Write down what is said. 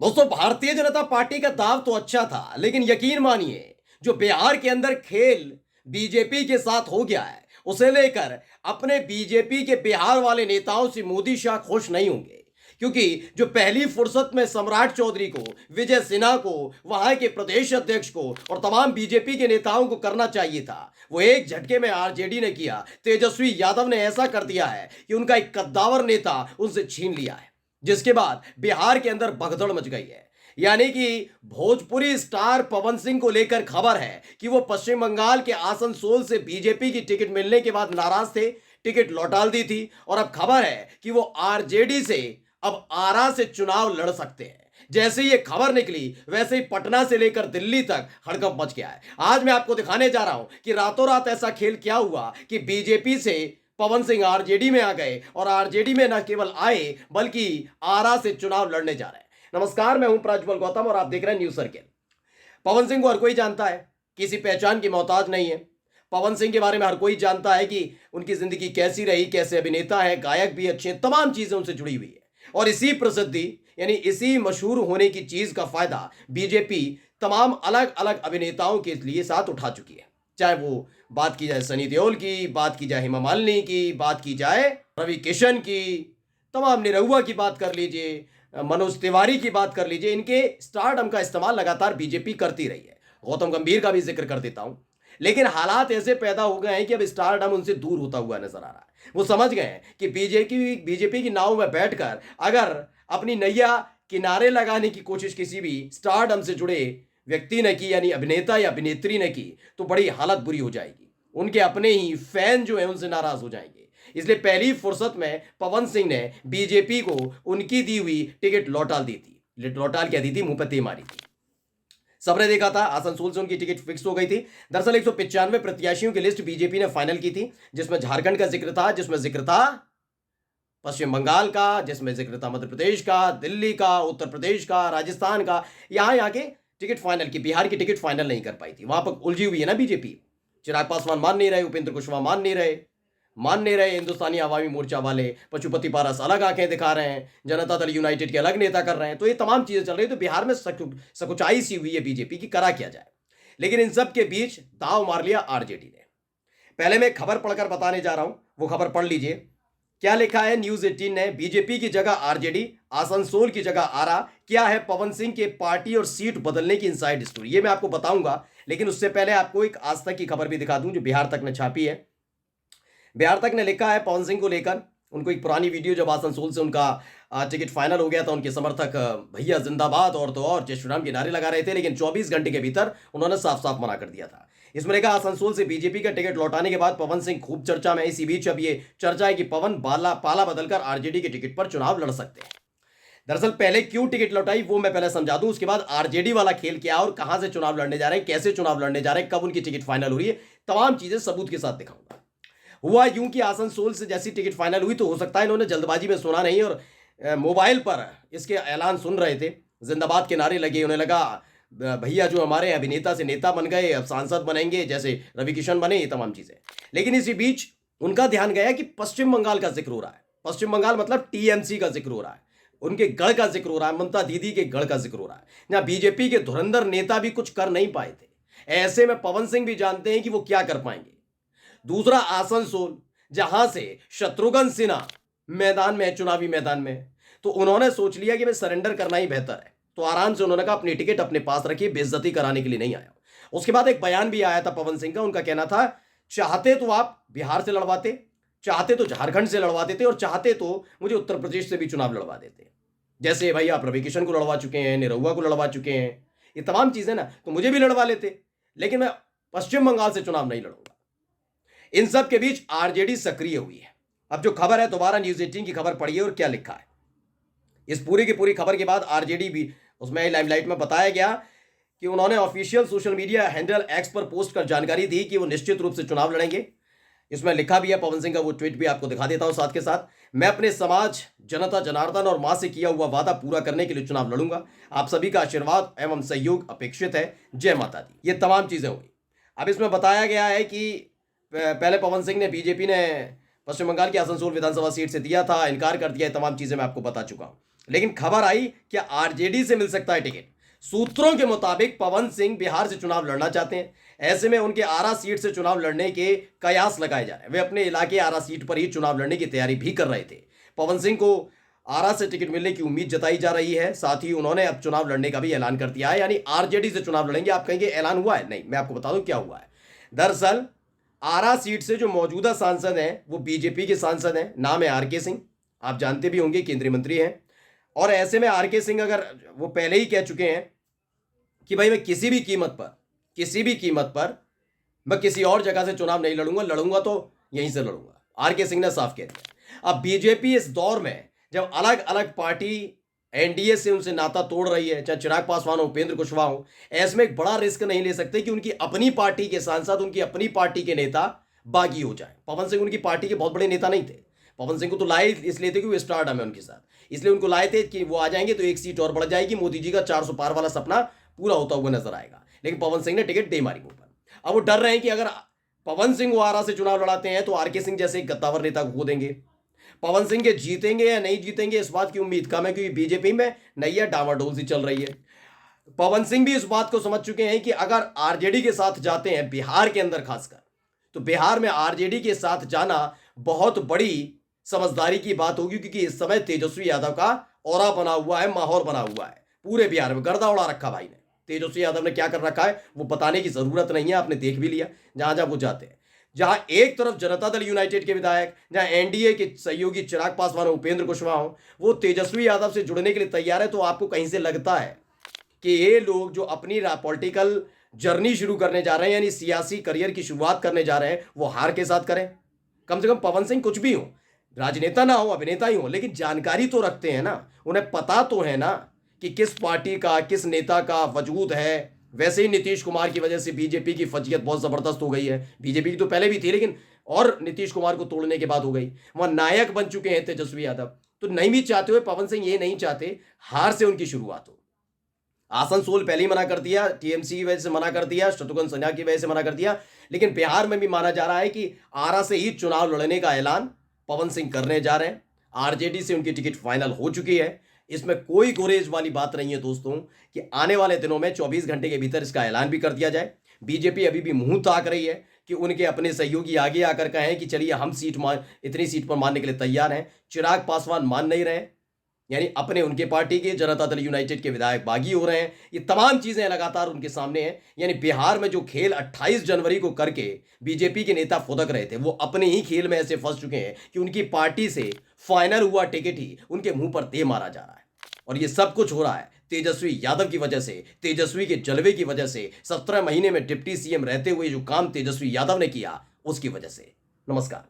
दोस्तों, भारतीय जनता पार्टी का दाव तो अच्छा था, लेकिन यकीन मानिए जो बिहार के अंदर खेल बीजेपी के साथ हो गया है, उसे लेकर अपने बीजेपी के बिहार वाले नेताओं से मोदी शाह खुश नहीं होंगे। क्योंकि जो पहली फुर्सत में सम्राट चौधरी को, विजय सिन्हा को, वहां के प्रदेश अध्यक्ष को और तमाम बीजेपी के नेताओं को करना चाहिए था, वो एक झटके में आरजेडी ने किया। तेजस्वी यादव ने ऐसा कर दिया है कि उनका एक कद्दावर नेता उनसे छीन लिया है, जिसके बाद बिहार के अंदर भगदड़ मच गई है। यानी कि भोजपुरी स्टार पवन सिंह को लेकर खबर है कि वो पश्चिम बंगाल के आसनसोल से बीजेपी की टिकट मिलने के बाद नाराज थे, टिकट लौटा दी थी, और अब खबर है कि वो आरजेडी से अब आरा से चुनाव लड़ सकते हैं। जैसे ये खबर निकली, वैसे ही पटना से लेकर दिल्ली तक हड़कंप मच गया है। आज मैं आपको दिखाने जा रहा हूं कि रातों रात ऐसा खेल क्या हुआ कि बीजेपी से पवन सिंह आरजेडी में आ गए, और आरजेडी में न केवल आए बल्कि आरा से चुनाव लड़ने जा रहे हैं। नमस्कार, मैं हूं प्रज्वल गौतम और आप देख रहे हैं न्यूज सर्किल। पवन सिंह को हर कोई जानता है, किसी पहचान की मोहताज नहीं है। पवन सिंह के बारे में हर कोई जानता है कि उनकी जिंदगी कैसी रही, कैसे अभिनेता है, गायक भी अच्छे, तमाम चीजें उनसे जुड़ी हुई है। और इसी प्रसिद्धि यानी इसी मशहूर होने की चीज का फायदा बीजेपी तमाम अलग अलग अभिनेताओं के लिए साथ उठा चुकी है। चाहे वो बात की जाए सनी देओल की, बात की जाए हेमा मालिनी की, बात की जाए रवि किशन की, तमाम निरहुआ की बात कर लीजिए, मनोज तिवारी की बात कर लीजिए, इनके स्टारडम का इस्तेमाल लगातार बीजेपी करती रही है। गौतम गंभीर का भी जिक्र कर देता हूं। लेकिन हालात ऐसे पैदा हो गए हैं कि अब स्टारडम उनसे दूर होता हुआ नजर आ रहा है। वो समझ गए हैं कि बीजेपी की नाव में बैठकर अगर अपनी नैया किनारे लगाने की कोशिश किसी भी स्टारडम से जुड़े व्यक्ति ने की, यानी अभिनेता या अभिनेत्री ने की, तो बड़ी हालत बुरी हो जाएगी। उनके अपने ही फैन जो है उनसे नाराज हो जाएंगे। इसलिए पहली फुर्सत में पवन सिंह ने बीजेपी को उनकी दी हुई टिकट लौटा दी थी। लौटाल क्या दी थी, मुंह पर ती मारी थी। सबने देखा था, आसनसोल से उनकी टिकट फिक्स हो गई थी। दरअसल 195 प्रत्याशियों की लिस्ट बीजेपी ने फाइनल की थी, जिसमें झारखंड का जिक्र था, जिसमें जिक्र था पश्चिम बंगाल का, जिसमें जिक्र था मध्य प्रदेश का, दिल्ली का, उत्तर प्रदेश का, राजस्थान का। यहाँ के टिकट फाइनल की, बिहार की टिकट फाइनल नहीं कर पाई थी। वहां पर उलझी हुई है ना बीजेपी। चिराग पासवान मान नहीं रहे, उपेंद्र कुशवाहा मान नहीं रहे, हिंदुस्तानी अवामी मोर्चा वाले, पशुपति पारस अलग आंखें दिखा रहे हैं, जनता दल यूनाइटेड के अलग नेता कर रहे हैं। तो ये तमाम चीजें चल रही है। तो बिहार में सकुचाई सी हुई है बीजेपी की, करा किया जाए। लेकिन इन सब के बीच दांव मार लिया आरजेडी ने। पहले मैं खबर पढ़कर बताने जा रहा हूं, वो खबर पढ़ लीजिए। क्या लिखा है न्यूज 18 ने, बीजेपी की जगह आरजेडी, आसनसोल की जगह आरा, क्या है पवन सिंह के पार्टी और सीट बदलने की इनसाइड स्टोरी, ये मैं आपको बताऊंगा। लेकिन उससे पहले आपको एक आज तक की खबर भी दिखा दूं जो बिहार तक ने छापी है। बिहार तक ने लिखा है पवन सिंह को लेकर, उनको एक पुरानी वीडियो, जब आसनसोल से उनका टिकट फाइनल हो गया था, उनके समर्थक भैया जिंदाबाद और तो और जय श्री राम के नारे लगा रहे थे, लेकिन 24 घंटे के भीतर उन्होंने साफ साफ मना कर दिया था। इसमें लिखा, आसनसोल से बीजेपी का टिकट लौटाने के बाद पवन सिंह खूब चर्चा में। इसी बीच अब ये चर्चा है कि पवन पाला बदलकर आरजेडी के टिकट पर चुनाव लड़ सकते हैं। दरअसल पहले क्यों टिकट लौटाई वो मैं पहले समझा दूं, उसके बाद आरजेडी वाला खेल क्या और कहां से चुनाव लड़ने जा रहे हैं, कैसे चुनाव लड़ने जा रहे हैं, कब उनकी टिकट फाइनल हो रही है, तमाम चीजें सबूत के साथ दिखाऊंगा। हुआ यूं कि आसनसोल से जैसी टिकट फाइनल हुई, तो हो सकता है इन्होंने जल्दबाजी में सुना नहीं और मोबाइल पर इसके ऐलान सुन रहे थे, जिंदाबाद के नारे लगे, उन्हें लगा भैया जो हमारे अभिनेता से नेता बन गए, अब सांसद बनेंगे, जैसे रवि किशन बने, ये तमाम चीजें। लेकिन इसी बीच उनका ध्यान गया कि पश्चिम बंगाल का जिक्र हो रहा है। पश्चिम बंगाल मतलब टीएमसी का जिक्र हो रहा है, उनके गढ़ का जिक्र हो रहा है, ममता दीदी के गढ़ का जिक्र हो रहा है, जहां बीजेपी के धुरंधर नेता भी कुछ कर नहीं पाए थे। ऐसे में पवन सिंह भी जानते हैं कि वो क्या कर पाएंगे। दूसरा आसनसोल, जहां से शत्रुघ्न सिन्हा मैदान में है, चुनावी मैदान में, तो उन्होंने सोच लिया कि मैं सरेंडर करना ही बेहतर है। तो आराम से उन्होंने कहा अपनी टिकट अपने पास रखिए, बेइज्जती कराने के लिए नहीं आया। उसके बाद एक बयान भी आया था पवन सिंह का, उनका कहना था चाहते तो आप बिहार से लड़वाते, चाहते तो झारखंड से लड़वा देते, और चाहते तो मुझे उत्तर प्रदेश से भी चुनाव लड़वा देते। जैसे भाई आप रवि किशन को लड़वा चुके हैं, निरहुआ को लड़वा चुके हैं, ये तमाम चीजें ना, तो मुझे भी लड़वा लेते, लेकिन मैं पश्चिम बंगाल से चुनाव नहीं लड़ूंगा। इन सब के बीच आरजेडी सक्रिय हुई है। अब जो खबर है, दोबारा न्यूज 18 की खबर पढ़िए और क्या लिखा है। इस पूरी की पूरी खबर के बाद आरजेडी भी उसमें लाइमलाइट में बताया गया कि उन्होंने official social media handle x पर पोस्ट कर जानकारी दी कि वो निश्चित रूप से चुनाव लड़ेंगे। इसमें लिखा भी है पवन सिंह का वो ट्वीट भी आपको दिखा देता हूं साथ के साथ। मैं अपने समाज, जनता जनार्दन और मां से किया हुआ वादा पूरा करने के लिए चुनाव लड़ूंगा। आप सभी का आशीर्वाद एवं सहयोग अपेक्षित है। जय माता दी। ये तमाम चीजें हुई। अब इसमें बताया गया है कि पहले पवन सिंह ने, बीजेपी ने पश्चिम बंगाल की आसनसोल विधानसभा सीट से दिया था, इनकार कर दिया, तमाम चीजें मैं आपको बता चुका हूं। लेकिन खबर आई कि आरजेडी से मिल सकता है टिकट। सूत्रों के मुताबिक पवन सिंह बिहार से चुनाव लड़ना चाहते हैं। ऐसे में उनके आरा सीट से चुनाव लड़ने के कयास लगाए जा रहे हैं। वे अपने इलाके आरा सीट पर ही चुनाव लड़ने की तैयारी भी कर रहे थे। पवन सिंह को आरा से टिकट मिलने की उम्मीद जताई जा रही है। साथ ही उन्होंने अब चुनाव लड़ने का भी ऐलान कर दिया है, यानी आरजेडी से चुनाव लड़ेंगे। आप कहेंगे ऐलान हुआ है? नहीं, मैं आपको बता दूं क्या हुआ है। दरअसल आरा सीट से जो मौजूदा सांसद हैं वो बीजेपी के सांसद हैं। नाम है आर के सिंह, आप जानते भी होंगे, केंद्रीय मंत्री हैं। और ऐसे में आर के सिंह अगर वो पहले ही कह चुके हैं कि भाई मैं किसी भी कीमत पर मैं किसी और जगह से चुनाव नहीं लड़ूंगा तो यहीं से लड़ूंगा। आर के सिंह ने साफ कह दिया। अब बीजेपी इस दौर में जब अलग अलग पार्टी एनडीए से उनसे नाता तोड़ रही है, चाहे चिराग पासवान हो, उपेंद्र कुशवाहा हो, ऐसे में एक बड़ा रिस्क नहीं ले सकते कि उनकी अपनी पार्टी के सांसद, उनकी अपनी पार्टी के नेता बागी हो जाए। पवन सिंह उनकी पार्टी के बहुत बड़े नेता नहीं थे। पवन सिंह को तो लाए इसलिए थे कि वो स्टारडम है उनके साथ, इसलिए उनको लाए थे कि वो आ जाएंगे तो एक सीट और बढ़ जाएगी, मोदी जी का 400 पार वाला सपना पूरा होता हुआ नजर आएगा। लेकिन पवन सिंह ने टिकट दे मारी मुंह पर। अब वो डर रहे हैं कि अगर पवन सिंह को आरा से चुनाव लड़ाते हैं तो आर के सिंह जैसे एक गद्दावर नेता को देंगे। पवन सिंह के जीतेंगे या नहीं जीतेंगे इस बात की उम्मीद कम है, क्योंकि बीजेपी में नैया डामाडोल सी चल रही है। पवन सिंह भी इस बात को समझ चुके हैं कि अगर आरजेडी के साथ जाते हैं बिहार के अंदर खासकर, तो बिहार में आरजेडी के साथ जाना बहुत बड़ी समझदारी की बात होगी, क्योंकि इस समय तेजस्वी यादव का औरा बना हुआ है, माहौल बना हुआ है। पूरे बिहार में गर्दा उड़ा रखा भाई ने। तेजस्वी यादव ने क्या कर रखा है वो बताने की जरूरत नहीं है, आपने देख भी लिया जहां जहां वो जाते हैं। जहां एक तरफ जनता दल यूनाइटेड के विधायक, जहां एनडीए के सहयोगी चिराग पासवान, उपेंद्र कुशवाहा हो, वो तेजस्वी यादव से जुड़ने के लिए तैयार है, तो आपको कहीं से लगता है कि ये लोग जो अपनी पॉलिटिकल जर्नी शुरू करने जा रहे हैं, यानी सियासी करियर की शुरुआत करने जा रहे हैं, वो हार के साथ करें? कम से कम पवन सिंह कुछ भी हो, राजनेता ना हो, अभिनेता ही हो, लेकिन जानकारी तो रखते हैं ना, उन्हें पता तो है ना कि किस पार्टी का, किस नेता का वजूद है। वैसे ही नीतीश कुमार की वजह से बीजेपी की फजीयत बहुत जबरदस्त हो गई है। बीजेपी की तो पहले भी थी, लेकिन और नीतीश कुमार को तोड़ने के बाद हो गई। वहां नायक बन चुके हैं तेजस्वी यादव। तो नहीं भी चाहते हुए पवन सिंह ये नहीं चाहते हार से उनकी शुरुआत हो। आसनसोल पहले ही मना कर दिया, टीएमसी की वजह से मना कर दिया, शत्रुघ्न सिन्हा की वजह से मना कर दिया, लेकिन बिहार में भी माना जा रहा है कि आरा से ही चुनाव लड़ने का ऐलान पवन सिंह करने जा रहे हैं। आरजेडी से उनकी टिकट फाइनल हो चुकी है। इसमें कोई गुरेज वाली बात नहीं है दोस्तों कि आने वाले दिनों में 24 घंटे के भीतर इसका ऐलान भी कर दिया जाए। बीजेपी अभी भी मुंह ताक रही है कि उनके अपने सहयोगी आगे आकर कहें कि चलिए हम इतनी सीट पर मानने के लिए तैयार हैं। चिराग पासवान मान नहीं रहे, यानी अपने उनके पार्टी के जनता दल यूनाइटेड के विधायक बागी हो रहे हैं। ये तमाम चीजें लगातार उनके सामने हैं। यानी बिहार में जो खेल 28 जनवरी को करके बीजेपी के नेता फुदक रहे थे, वो अपने ही खेल में ऐसे फंस चुके हैं कि उनकी पार्टी से फाइनल हुआ टिकट ही उनके मुंह पर दे मारा जा रहा है। और ये सब कुछ हो रहा है तेजस्वी यादव की वजह से, तेजस्वी के जलवे की वजह से, 17 महीने में डिप्टी सीएम रहते हुए जो काम तेजस्वी यादव ने किया उसकी वजह से। नमस्कार।